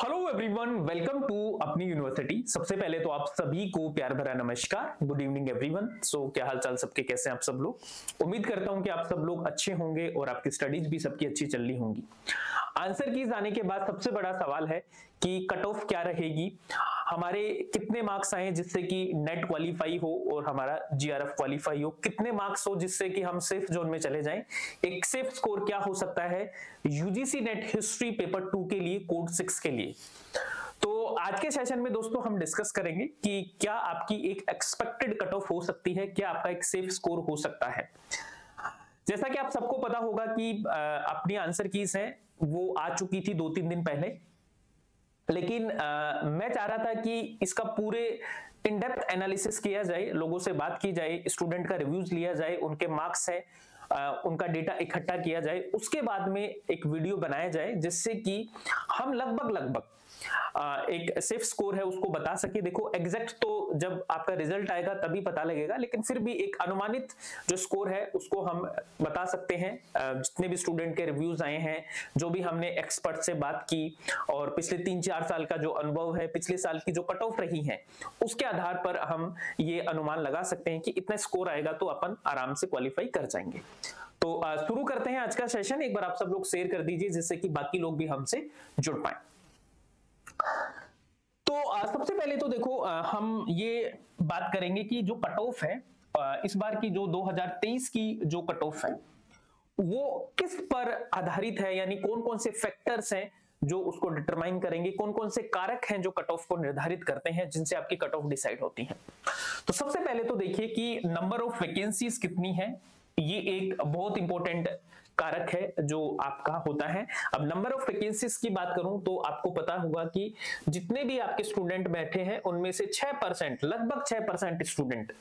Hello everyone, welcome to अपनी university. सबसे पहले तो आप सभी को प्यार भरा नमस्कार, गुड इवनिंग एवरीवन। क्या हाल चाल सबके, कैसे हैं आप सब लोग। उम्मीद करता हूं कि आप सब लोग अच्छे होंगे और आपकी स्टडीज भी सबकी अच्छी चल रही होंगी। आंसर कीज आने के बाद सबसे बड़ा सवाल है कि कट ऑफ क्या रहेगी, हमारे कितने मार्क्स आए जिससे कि नेट क्वालिफाई हो और हमारा जीआरएफ क्वालिफाई हो, कितने मार्क्स हो जिससे कि हम सेफ जोन में चले जाएं, एक सेफ स्कोर क्या हो सकता है यूजीसी नेट हिस्ट्री पेपर 2 के लिए, कोड 6 के लिए। तो आज के सेशन में दोस्तों हम डिस्कस करेंगे कि क्या आपकी एक एक्सपेक्टेड कट ऑफ हो सकती है, क्या आपका एक सेफ स्कोर हो सकता है। जैसा कि आप सबको पता होगा कि अपनी आंसर कीज है वो आ चुकी थी 2-3 दिन पहले, लेकिन मैं चाह रहा था कि इसका पूरे इन डेप्थ एनालिसिस किया जाए, लोगों से बात की जाए, स्टूडेंट का रिव्यूज लिया जाए, उनके मार्क्स है उनका डेटा इकट्ठा किया जाए, उसके बाद में एक वीडियो बनाया जाए जिससे कि हम लगभग एक सेफ स्कोर है उसको बता सके। देखो एग्जैक्ट तो जब आपका रिजल्ट आएगा तभी पता लगेगा, लेकिन फिर भी एक अनुमानित जो स्कोर है उसको हम बता सकते हैं। जितने भी स्टूडेंट के रिव्यूज आए हैं, जो भी हमने एक्सपर्ट से बात की और पिछले 3-4 साल का जो अनुभव है, पिछले साल की जो कट ऑफ रही है, उसके आधार पर हम ये अनुमान लगा सकते हैं कि इतना स्कोर आएगा तो अपन आराम से क्वालिफाई कर जाएंगे। तो शुरू करते हैं आज का सेशन। एक बार आप सब लोग शेयर कर दीजिए जिससे कि बाकी लोग भी हमसे जुड़ पाए। तो सबसे पहले तो देखो हम ये बात करेंगे कि जो कट ऑफ है इस बार की जो 2023 की जो कट ऑफ है वो किस पर आधारित है, यानी कौन कौन से फैक्टर्स हैं जो उसको डिटरमाइन करेंगे, कौन कौन से कारक हैं जो कट ऑफ को निर्धारित करते हैं जिनसे आपकी कट ऑफ डिसाइड होती है। तो सबसे पहले तो देखिए कि नंबर ऑफ वैकेंसीज कितनी है, ये एक बहुत इंपॉर्टेंट कारक है जो आपका होता है। अब नंबर ऑफ वैकेंसीज की बात करूं तो आपको पता होगा कि जितने भी आपके स्टूडेंट बैठे हैं उनमें से 6%, लगभग 6% स्टूडेंट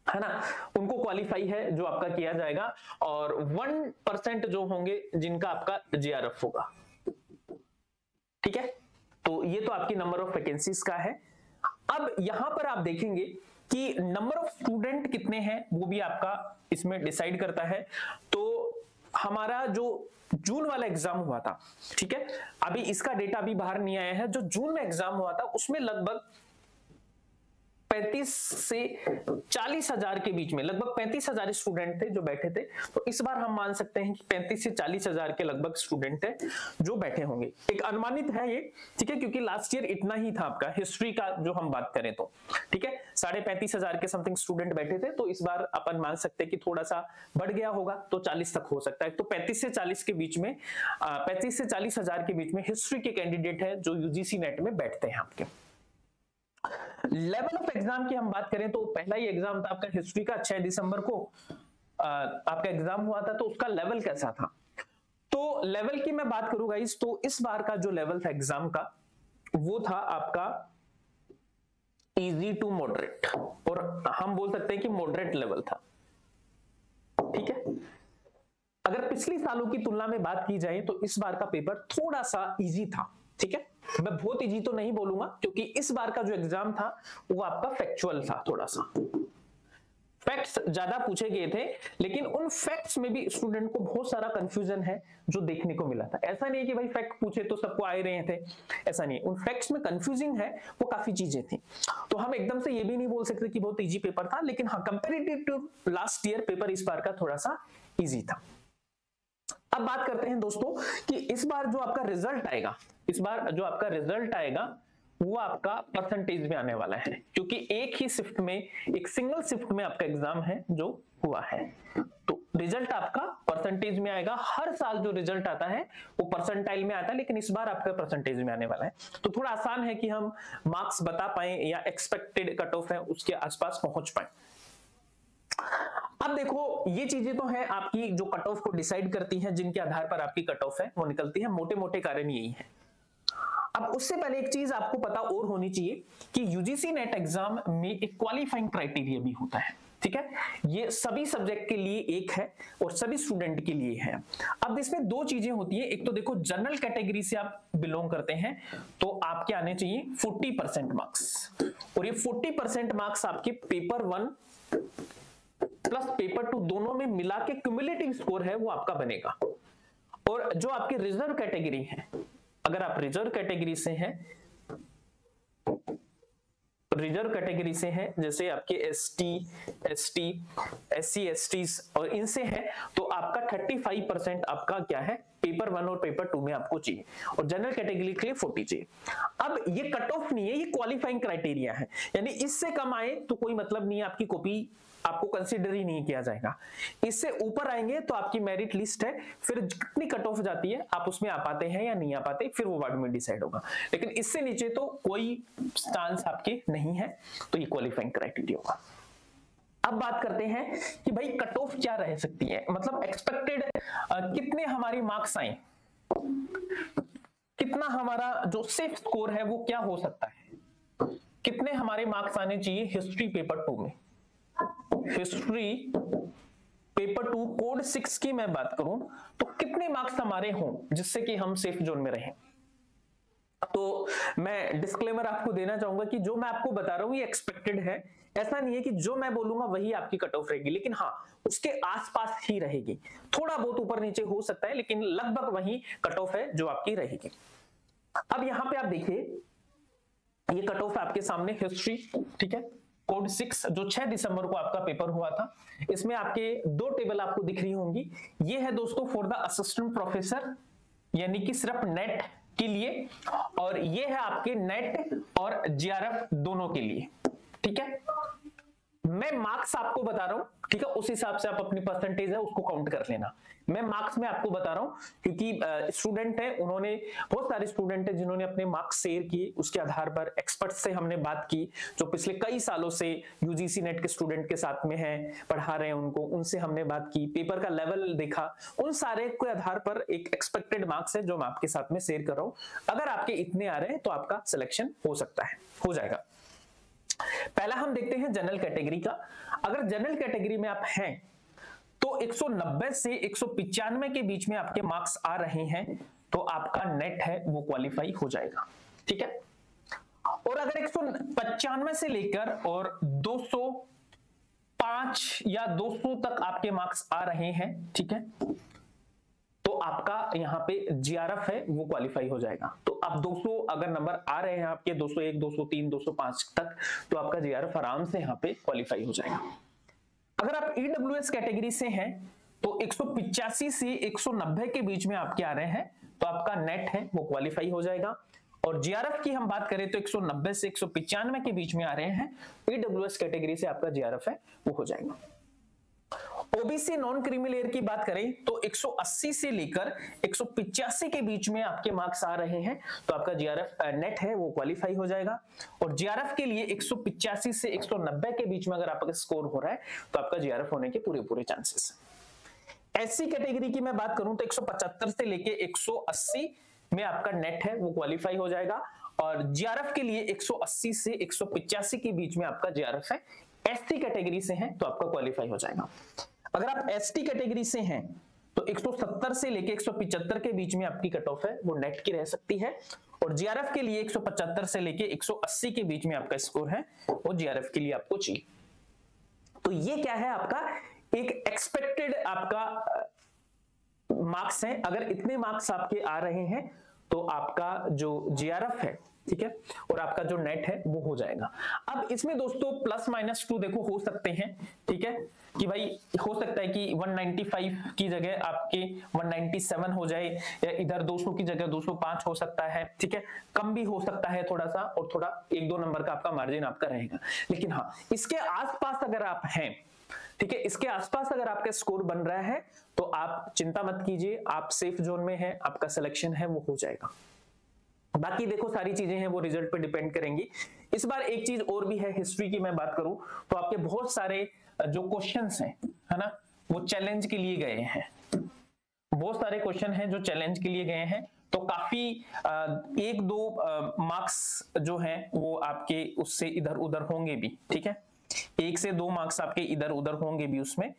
है ना, उनको क्वालिफाई है जो आपका किया जाएगा, और 1% जो होंगे जिनका आपका जीआरएफ होगा। ठीक है, तो ये तो आपकी नंबर ऑफ वैकेंसीज का है। अब यहां पर आप देखेंगे कि नंबर ऑफ स्टूडेंट कितने हैं वो भी आपका इसमें डिसाइड करता है। तो हमारा जो जून वाला एग्जाम हुआ था, ठीक है, अभी इसका डेटा भी बाहर नहीं आया है, जो जून में एग्जाम हुआ था उसमें लगभग 35 से 40 हजार के बीच में, लगभग 35 हजार स्टूडेंट थे जो बैठे थे। तो इस बार हम मान सकते हैं कि 35 से 40 हजार के लगभग स्टूडेंट थे जो बैठे होंगे। एक अनुमानित है ये, ठीक है, क्योंकि लास्ट ईयर इतना ही था आपका हिस्ट्री का जो हम बात करें तो, ठीक है, 35.5 हजार के समथिंग स्टूडेंट बैठे थे। तो इस बार अपन मान सकते हैं कि थोड़ा सा बढ़ गया होगा, तो 40 तक हो सकता है। तो 35 से 40 के बीच में, 35 से 40 हजार के बीच में हिस्ट्री के कैंडिडेट है जो यूजीसी नेट में बैठते हैं आपके। लेवल ऑफ एग्जाम की हम बात करें तो पहला ही एग्जाम था आपका हिस्ट्री का, 6 दिसंबर को आपका एग्जाम हुआ था, तो उसका लेवल कैसा था। तो लेवल की मैं बात करूंगा इस, तो इस बार का जो लेवल था एग्जाम का वो था आपका इजी टू मॉडरेट, और हम बोल सकते हैं कि मॉडरेट लेवल था। ठीक है, अगर पिछली सालों की तुलना में बात की जाए तो इस बार का पेपर थोड़ा सा इजी था। ठीक है, मैं बहुत इजी तो नहीं बोलूंगा क्योंकि इस बार का जो एग्जाम था वो आपका फैक्चुअल था, थोड़ा सा फैक्ट्स ज्यादा पूछे गए थे, लेकिन उन फैक्ट्स में भी स्टूडेंट को बहुत सारा कंफ्यूजन है जो देखने को मिला था। ऐसा नहीं है कि भाई फैक्ट पूछे तो सबको आ रहे थे, ऐसा नहीं, उन फैक्ट्स में कंफ्यूजिंग है वो काफी चीजें थी। तो हम एकदम से ये भी नहीं बोल सकते कि बहुत इजी पेपर था, लेकिन हाँ comparative to last year paper इस बार का थोड़ा सा इजी था। अब बात करते हैं दोस्तों कि इस बार जो आपका रिजल्ट आएगा, इस बार जो आपका रिजल्ट आएगा वो आपका परसेंटेज में आने वाला है, क्योंकि एक ही शिफ्ट में, एक सिंगल शिफ्ट में आपका एग्जाम है जो हुआ है। तो रिजल्ट आपका परसेंटेज में आएगा। हर साल जो रिजल्ट आता है वो परसेंटाइल में आता है, लेकिन इस बार आपका परसेंटेज में आने वाला है। तो थोड़ा आसान है कि हम मार्क्स बता पाए या एक्सपेक्टेड कट ऑफ है उसके आसपास पहुंच पाए। अब देखो ये चीजें तो हैं आपकी जो कट ऑफ को डिसाइड करती हैं, जिनके आधार पर आपकी कट ऑफ है वो निकलती है, मोटे मोटे कारण यही है। अब उससे पहले एक चीज आपको पता और होनी चाहिए कि यूजीसी नेट एग्जाम में एक क्वालिफाइंग क्राइटेरिया भी होता है। ठीक है, ये सभी सब्जेक्ट के लिए एक है और सभी स्टूडेंट के लिए है। अब इसमें दो चीजें होती है, एक तो देखो जनरल कैटेगरी से आप बिलोंग करते हैं तो आपके आने चाहिए 40% मार्क्स, और ये 40% मार्क्स आपके पेपर 1 प्लस पेपर 2 दोनों में मिला के क्यूमुलेटिव स्कोर है वो आपका बनेगा। और जो आपकी रिजर्व कैटेगरी है अगर आप रिजर्व कैटेगरी से हैं, रिजर्व कैटेगरी से हैं, जैसे आपके एसटी, एससी, एसटीज और इनसे हैं, तो आपका 35% आपका क्या है, पेपर 1 और पेपर 2 में आपको चाहिए, और जनरल कैटेगरी के लिए 40 चाहिए। अब ये कट ऑफ नहीं है, ये क्वालिफाइंग क्राइटेरिया है, यानी इससे कम आए तो कोई मतलब नहीं है, आपकी कॉपी आपको कंसीडर ही नहीं किया जाएगा। इससे ऊपर आएंगे तो आपकी मेरिट लिस्ट है, फिर कितनी कट ऑफ जाती है, आप उसमें आ पाते हैं या नहीं आ पाते, फिर वो वार्ड में डिसाइड होगा। लेकिन इससे नीचे तो कोई चांस आपके नहीं है, तो ये क्वालिफाइंग क्राइटेरिया होगा। अब बात करते हैं कि भाई कट ऑफ क्या रह सकती है, मतलब एक्सपेक्टेड कितने हमारी मार्क्स आए, कितना हमारा जो सेफ स्कोर है वो क्या हो सकता है, कितने हमारे मार्क्स आने चाहिए हिस्ट्री पेपर 2 में। हिस्ट्री पेपर 2 कोड 6 की मैं बात करूं तो कितने मार्क्स हमारे हों जिससे कि हम सेफ जोन में रहें। तो मैं डिस्क्लेमर आपको देना चाहूंगा कि जो मैं आपको बता रहा हूं ये एक्सपेक्टेड है, ऐसा नहीं है कि जो मैं बोलूंगा वही आपकी कट ऑफ रहेगी, लेकिन हाँ उसके आसपास ही रहेगी, थोड़ा बहुत ऊपर नीचे हो सकता है, लेकिन लगभग वही कट ऑफ है जो आपकी रहेगी। अब यहां पे आप देखिए ये कट ऑफ है आपके सामने हिस्ट्री, ठीक है, कोड 6 जो 6 दिसंबर को आपका पेपर हुआ था। इसमें आपके 2 टेबल आपको दिख रही होंगी, ये है दोस्तों फॉर द असिस्टेंट प्रोफेसर, यानी कि सिर्फ नेट के लिए, और ये है आपके नेट और जीआरएफ दोनों के लिए, ठीक है। मैं मार्क्स आपको बता रहा हूं, ठीक है, उस हिसाब से आप अपनी परसेंटेज है उसको काउंट कर लेना। मैं मार्क्स में आपको बता रहा हूं क्योंकि स्टूडेंट है, उन्होंने बहुत सारे स्टूडेंट है जिन्होंने अपने मार्क्स शेयर किए, उसके आधार पर एक्सपर्ट्स से हमने बात की, जो पिछले कई सालों से यूजीसी नेट के स्टूडेंट के साथ में हैं, पढ़ा रहे हैं उनको, उनसे हमने बात की, पेपर का लेवल देखा, उन सारे के आधार पर एक एक्सपेक्टेड मार्क्स है जो मैं आपके साथ में शेयर कर रहा हूं। अगर आपके इतने आ रहे हैं तो आपका सिलेक्शन हो सकता है, हो जाएगा। पहला हम देखते हैं जनरल कैटेगरी का। अगर जनरल कैटेगरी में आप हैं तो 190 से 195 के बीच में आपके मार्क्स आ रहे हैं तो आपका नेट है वो क्वालिफाई हो जाएगा, ठीक है। और अगर 195 से लेकर और 205 या 200 तक आपके मार्क्स आ रहे हैं, ठीक है, तो आपका यहां पे जीआरएफ है वो क्वालिफाई हो जाएगा। तो आप 200 अगर नंबर आ रहे हैं आपके 201, 203, 205 तक, तो आपका जीआरएफ आराम से यहां पे क्वालिफाई हो जाएगा। अगर आप ईडब्ल्यूएस कैटेगरी से हैं तो 185 से 190 के बीच में आपके आ रहे हैं तो आपका नेट है वो क्वालिफाई हो जाएगा। और जीआरएफ की हम बात करें तो 190 से 195 के बीच में आ रहे हैं, ईडब्ल्यूएस कैटेगरी से आपका जीआरएफ है वो हो जाएगा। ओबीसी नॉन क्रीमी लेयर की बात करें तो 180 से लेकर 185 के बीच में आपके मार्क्स आ रहे हैं तो आपका जीआरएफ नेट है वो क्वालिफाई हो जाएगा। और जीआरएफ के लिए 185 से 190 के बीच में अगर आपका स्कोर हो रहा है तो आपका जीआरएफ होने के पूरे चांसेस हैं। एससी कैटेगरी की मैं बात करूं तो 175 से लेके 180 में आपका नेट है वो क्वालिफाई हो जाएगा। और जीआरएफ के लिए 180 से 185 के बीच में आपका जीआरएफ है। एसटी कैटेगरी से हैं तो आपका क्वालिफाई हो जाएगा। अगर आप एसटी कैटेगरी से हैं तो 170 से लेके 175 के बीच में आपकी कट ऑफ है वो नेट की रह सकती है। और जीआरएफ के लिए 175 से लेके 180 के बीच में आपका स्कोर है वो जीआरएफ के लिए आपको चाहिए। तो ये क्या है आपका एक एक्सपेक्टेड आपका मार्क्स है। अगर इतने मार्क्स आपके आ रहे हैं तो आपका जो जीआरएफ है, ठीक है, और आपका जो नेट है वो हो जाएगा। अब इसमें दोस्तों प्लस माइनस 2 देखो हो सकते हैं, ठीक है, कि भाई हो सकता है कि 195 की जगह आपके 197 हो जाए, या इधर 200 की जगह 205 हो सकता है, ठीक है, कम भी हो सकता है थोड़ा सा, और थोड़ा 1-2 नंबर का आपका मार्जिन आपका रहेगा। लेकिन हाँ, इसके आसपास अगर आप हैं, ठीक है, इसके आसपास अगर आपका स्कोर बन रहा है तो आप चिंता मत कीजिए, आप सेफ जोन में हैं, आपका सिलेक्शन है वो हो जाएगा। बाकी देखो सारी चीजें हैं वो रिजल्ट पे डिपेंड करेंगी। इस बार एक चीज और भी है, हिस्ट्री की मैं बात करूं तो आपके बहुत सारे जो क्वेश्चंस हैं, है ना, वो चैलेंज के लिए गए हैं। बहुत सारे क्वेश्चन हैं जो चैलेंज के लिए गए हैं, तो काफी 1-2 मार्क्स जो हैं वो आपके उससे इधर उधर होंगे भी, ठीक है, 1 से 2 मार्क्स आपके इधर उधर होंगे भी उसमें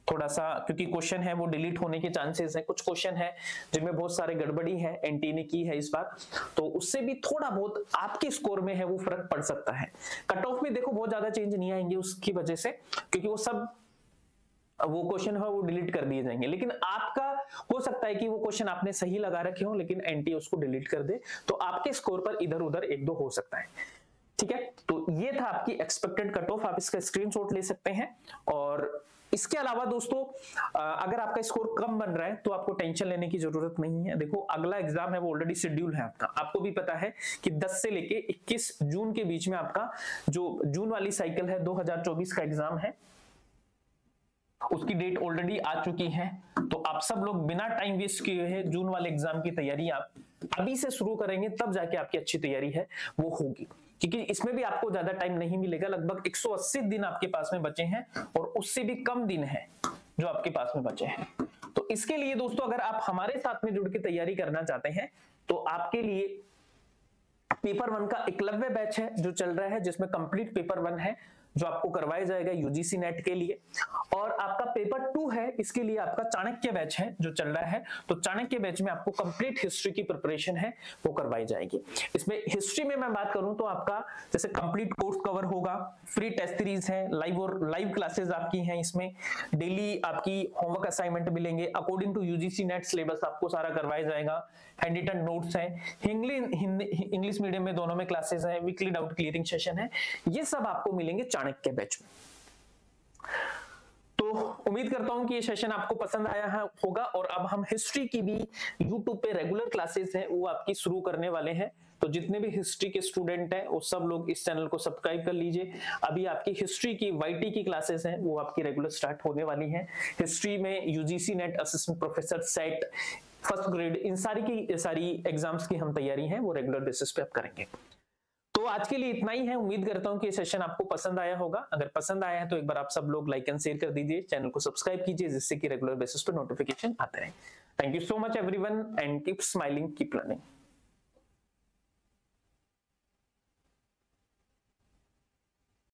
थोड़ा सा, क्योंकि क्वेश्चन है वो डिलीट होने के चांसेस हैं। कुछ क्वेश्चन है जिनमें बहुत सारे गड़बड़ी है, एनटी ने की है इस बार, तो उससे भी थोड़ा बहुत आपके स्कोर में है वो फर्क पड़ सकता है। कट ऑफ में देखो बहुत ज्यादा चेंज नहीं आएंगे उसकी वजह से, क्योंकि वो सब वो क्वेश्चन है वो डिलीट कर दिए जाएंगे। लेकिन आपका हो सकता है कि वो क्वेश्चन आपने सही लगा रखे हो लेकिन एनटीए उसको डिलीट कर दे, तो आपके स्कोर पर इधर उधर एक दो हो सकता है। ठीक है, तो ये था आपकी एक्सपेक्टेड कट ऑफ, आप इसका स्क्रीनशॉट ले सकते हैं। और इसके अलावा दोस्तों अगर आपका स्कोर कम बन रहा है तो आपको टेंशन लेने की जरूरत नहीं है। देखो अगला एग्जाम है वो ऑलरेडी शेड्यूल है आपका, आपको भी पता है कि 10 से लेके 21 जून के बीच में आपका जो जून वाली साइकिल है 2024 का एग्जाम है, उसकी डेट ऑलरेडी आ चुकी है। तो आप सब लोग बिना टाइम वेस्ट किए हुए जून वाले एग्जाम की तैयारी आप अभी से शुरू करेंगे, तब जाके आपकी अच्छी तैयारी है वो होगी, क्योंकि इसमें भी आपको ज्यादा टाइम नहीं मिलेगा। लगभग 180 दिन आपके पास में बचे हैं और उससे भी कम दिन है जो आपके पास में बचे हैं। तो इसके लिए दोस्तों अगर आप हमारे साथ में जुड़ के तैयारी करना चाहते हैं तो आपके लिए पेपर 1 का एकलव्य बैच है जो चल रहा है, जिसमें कंप्लीट पेपर 1 है जो आपको करवाया जाएगा यूजीसी नेट के लिए। और आपका पेपर 2 है, इसके लिए आपका चाणक्य बैच है जो चल रहा है। तो चाणक्य बैच में आपको कंप्लीट हिस्ट्री की प्रिपरेशन है वो करवाई जाएगी। इसमें हिस्ट्री में मैं बात करूं तो आपका जैसे कंप्लीट कोर्स कवर होगा, फ्री टेस्ट सीरीज है, लाइव क्लासेस आपकी हैं, इसमें डेली आपकी होमवर्क असाइनमेंट मिलेंगे, according to UGC NET syllabus आपको सारा करवाया जाएगा, हैंड रिटन नोट्स हैं, इंग्लिश मीडियम में दोनों में क्लासेस हैं, वीकली डाउट क्लियरिंग सेशन है, ये सब आपको मिलेंगे चाणक्य बैच में। तो उम्मीद करता हूं कि ये सेशन आपको पसंद आया होगा। और अब हम हिस्ट्री की भी यूट्यूब पे रेगुलर क्लासेस हैं वो आपकी शुरू करने वाले हैं। तो जितने भी हिस्ट्री के स्टूडेंट हैं वो सब लोग इस चैनल को सब्सक्राइब कर लीजिए। अभी आपकी हिस्ट्री की वाईटी की क्लासेस हैं वो आपकी रेगुलर स्टार्ट होने वाली हैं। हिस्ट्री में UGC net assistant professor set first grade इन सारी की सारी एग्जाम्स की हम तैयारी है वो रेगुलर बेसिस पे आप करेंगे। तो आज के लिए इतना ही है। उम्मीद करता हूं कि ये सेशन आपको पसंद आया होगा। अगर पसंद आया है तो एक बार आप सब लोग लाइक एंड शेयर कर दीजिए, चैनल को सब्सक्राइब कीजिए जिससे कि रेगुलर बेसिस पे नोटिफिकेशन आते रहे। Thank you so much everyone and keep smiling, keep learning.